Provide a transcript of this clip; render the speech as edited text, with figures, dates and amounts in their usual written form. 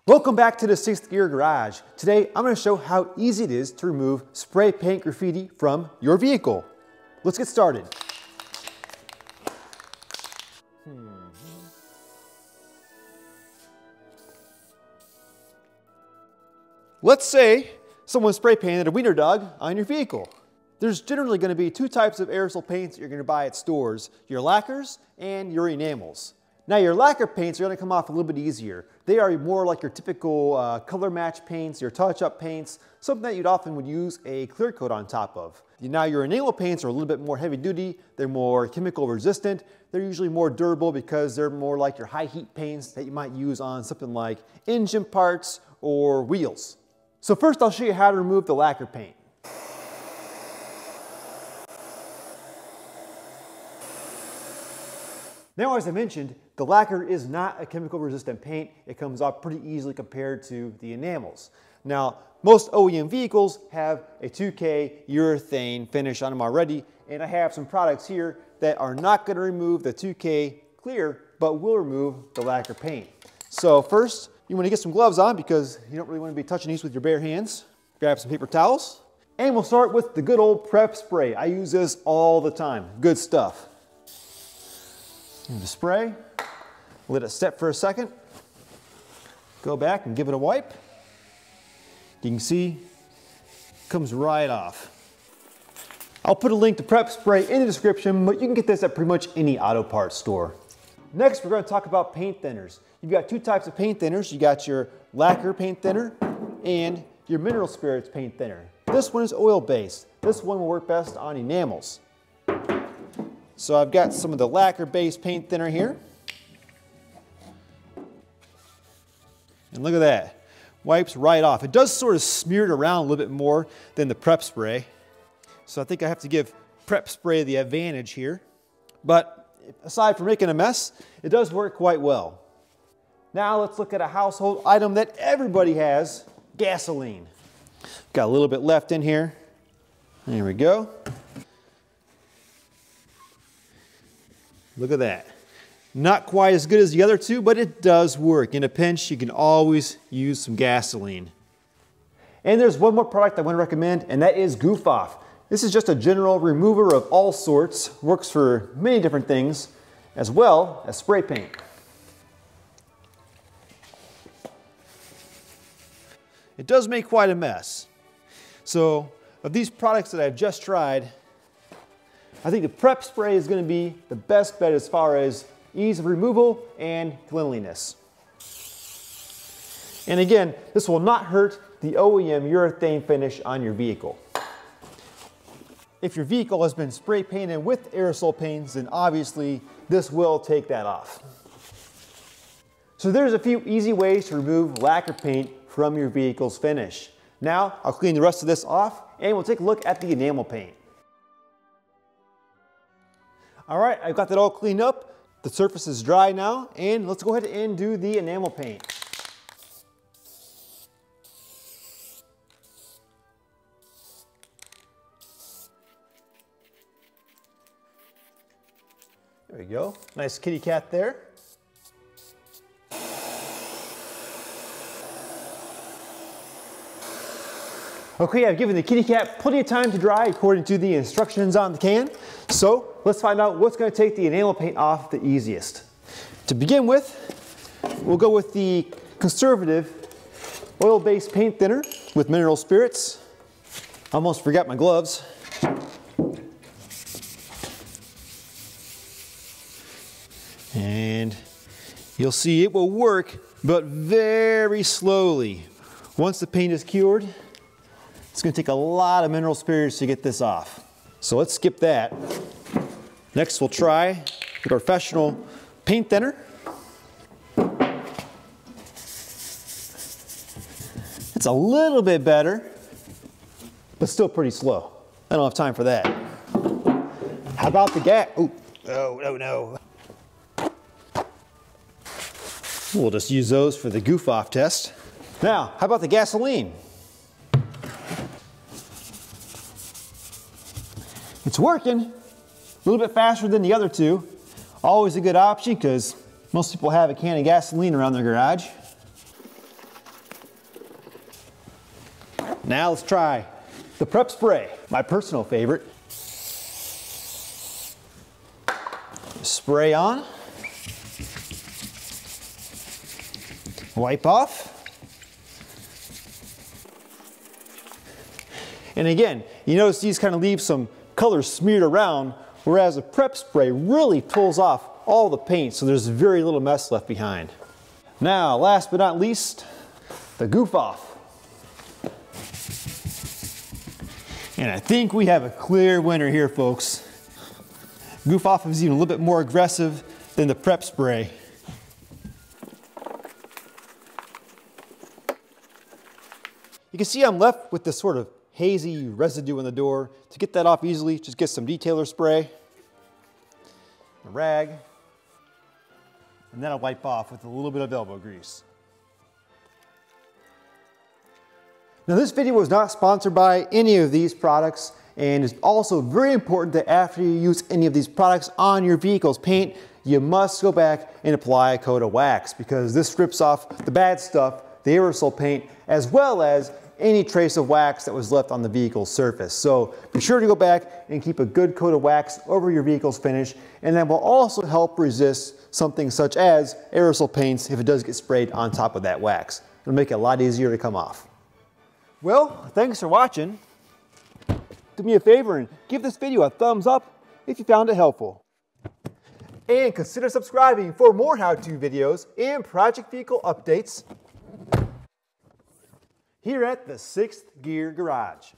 Welcome back to the 6th Gear Garage. Today I'm going to show how easy it is to remove spray paint graffiti from your vehicle. Let's get started. Let's say someone spray painted a wiener dog on your vehicle. There's generally going to be two types of aerosol paints that you're going to buy at stores, your lacquers and your enamels. Now your lacquer paints are going to come off a little bit easier. They are more like your typical color match paints, your touch-up paints, something that you'd often would use a clear coat on top of. Now your enamel paints are a little bit more heavy duty, they're more chemical resistant, they're usually more durable because they're more like your high heat paints that you might use on something like engine parts or wheels. So first I'll show you how to remove the lacquer paint. Now, as I mentioned, the lacquer is not a chemical resistant paint. It comes off pretty easily compared to the enamels. Now, most OEM vehicles have a 2K urethane finish on them already, and I have some products here that are not going to remove the 2K clear, but will remove the lacquer paint. So first, you want to get some gloves on because you don't really want to be touching these with your bare hands. Grab some paper towels, and we'll start with the good old prep spray. I use this all the time. Good stuff. The spray, let it set for a second, go back and give it a wipe. You can see it comes right off. I'll put a link to prep spray in the description, but you can get this at pretty much any auto parts store. Next, we're going to talk about paint thinners. You've got two types of paint thinners. You got your lacquer paint thinner and your mineral spirits paint thinner. This one is oil-based. This one will work best on enamels. So I've got some of the lacquer-based paint thinner here. And look at that. Wipes right off. It does sort of smear it around a little bit more than the prep spray. So I think I have to give prep spray the advantage here. But aside from making a mess, it does work quite well. Now let's look at a household item that everybody has, gasoline. Got a little bit left in here. There we go. Look at that. Not quite as good as the other two, but it does work. In a pinch, you can always use some gasoline. And there's one more product I want to recommend, and that is Goof Off. This is just a general remover of all sorts. Works for many different things, as well as spray paint. It does make quite a mess. So, of these products that I've just tried, I think the prep spray is going to be the best bet as far as ease of removal and cleanliness. And again, this will not hurt the OEM urethane finish on your vehicle. If your vehicle has been spray painted with aerosol paints, then obviously this will take that off. So there's a few easy ways to remove lacquer paint from your vehicle's finish. Now I'll clean the rest of this off and we'll take a look at the enamel paint. All right, I've got that all cleaned up. The surface is dry now, and let's go ahead and do the enamel paint. There we go. Nice kitty cat there. Okay, I've given the kitty cat plenty of time to dry according to the instructions on the can. So let's find out what's going to take the enamel paint off the easiest. To begin with, we'll go with the conservative oil-based paint thinner with mineral spirits. Almost forgot my gloves. And you'll see it will work, but very slowly. Once the paint is cured, it's going to take a lot of mineral spirits to get this off. So let's skip that. Next we'll try the professional paint thinner. It's a little bit better, but still pretty slow. I don't have time for that. How about the gas? Oh, no. We'll just use those for the goof off test. Now, how about the gasoline? It's working a little bit faster than the other two. Always a good option because most people have a can of gasoline around their garage. Now let's try the prep spray, my personal favorite. Spray on. Wipe off. And again, you notice these kind of leave some color smeared around, whereas the prep spray really pulls off all the paint, so there's very little mess left behind. Now, last but not least, the goof off. And I think we have a clear winner here, folks. Goof off is even a little bit more aggressive than the prep spray. You can see I'm left with this sort of hazy residue on the door. To get that off easily, just get some detailer spray, a rag, and then I'll wipe off with a little bit of elbow grease. Now this video was not sponsored by any of these products, and it's also very important that after you use any of these products on your vehicle's paint, you must go back and apply a coat of wax, because this strips off the bad stuff, the aerosol paint, as well as any trace of wax that was left on the vehicle's surface. So be sure to go back and keep a good coat of wax over your vehicle's finish, and that will also help resist something such as aerosol paints if it does get sprayed on top of that wax. It'll make it a lot easier to come off. Well, thanks for watching. Do me a favor and give this video a thumbs up if you found it helpful. And consider subscribing for more how-to videos and project vehicle updates here at the 6th Gear Garage.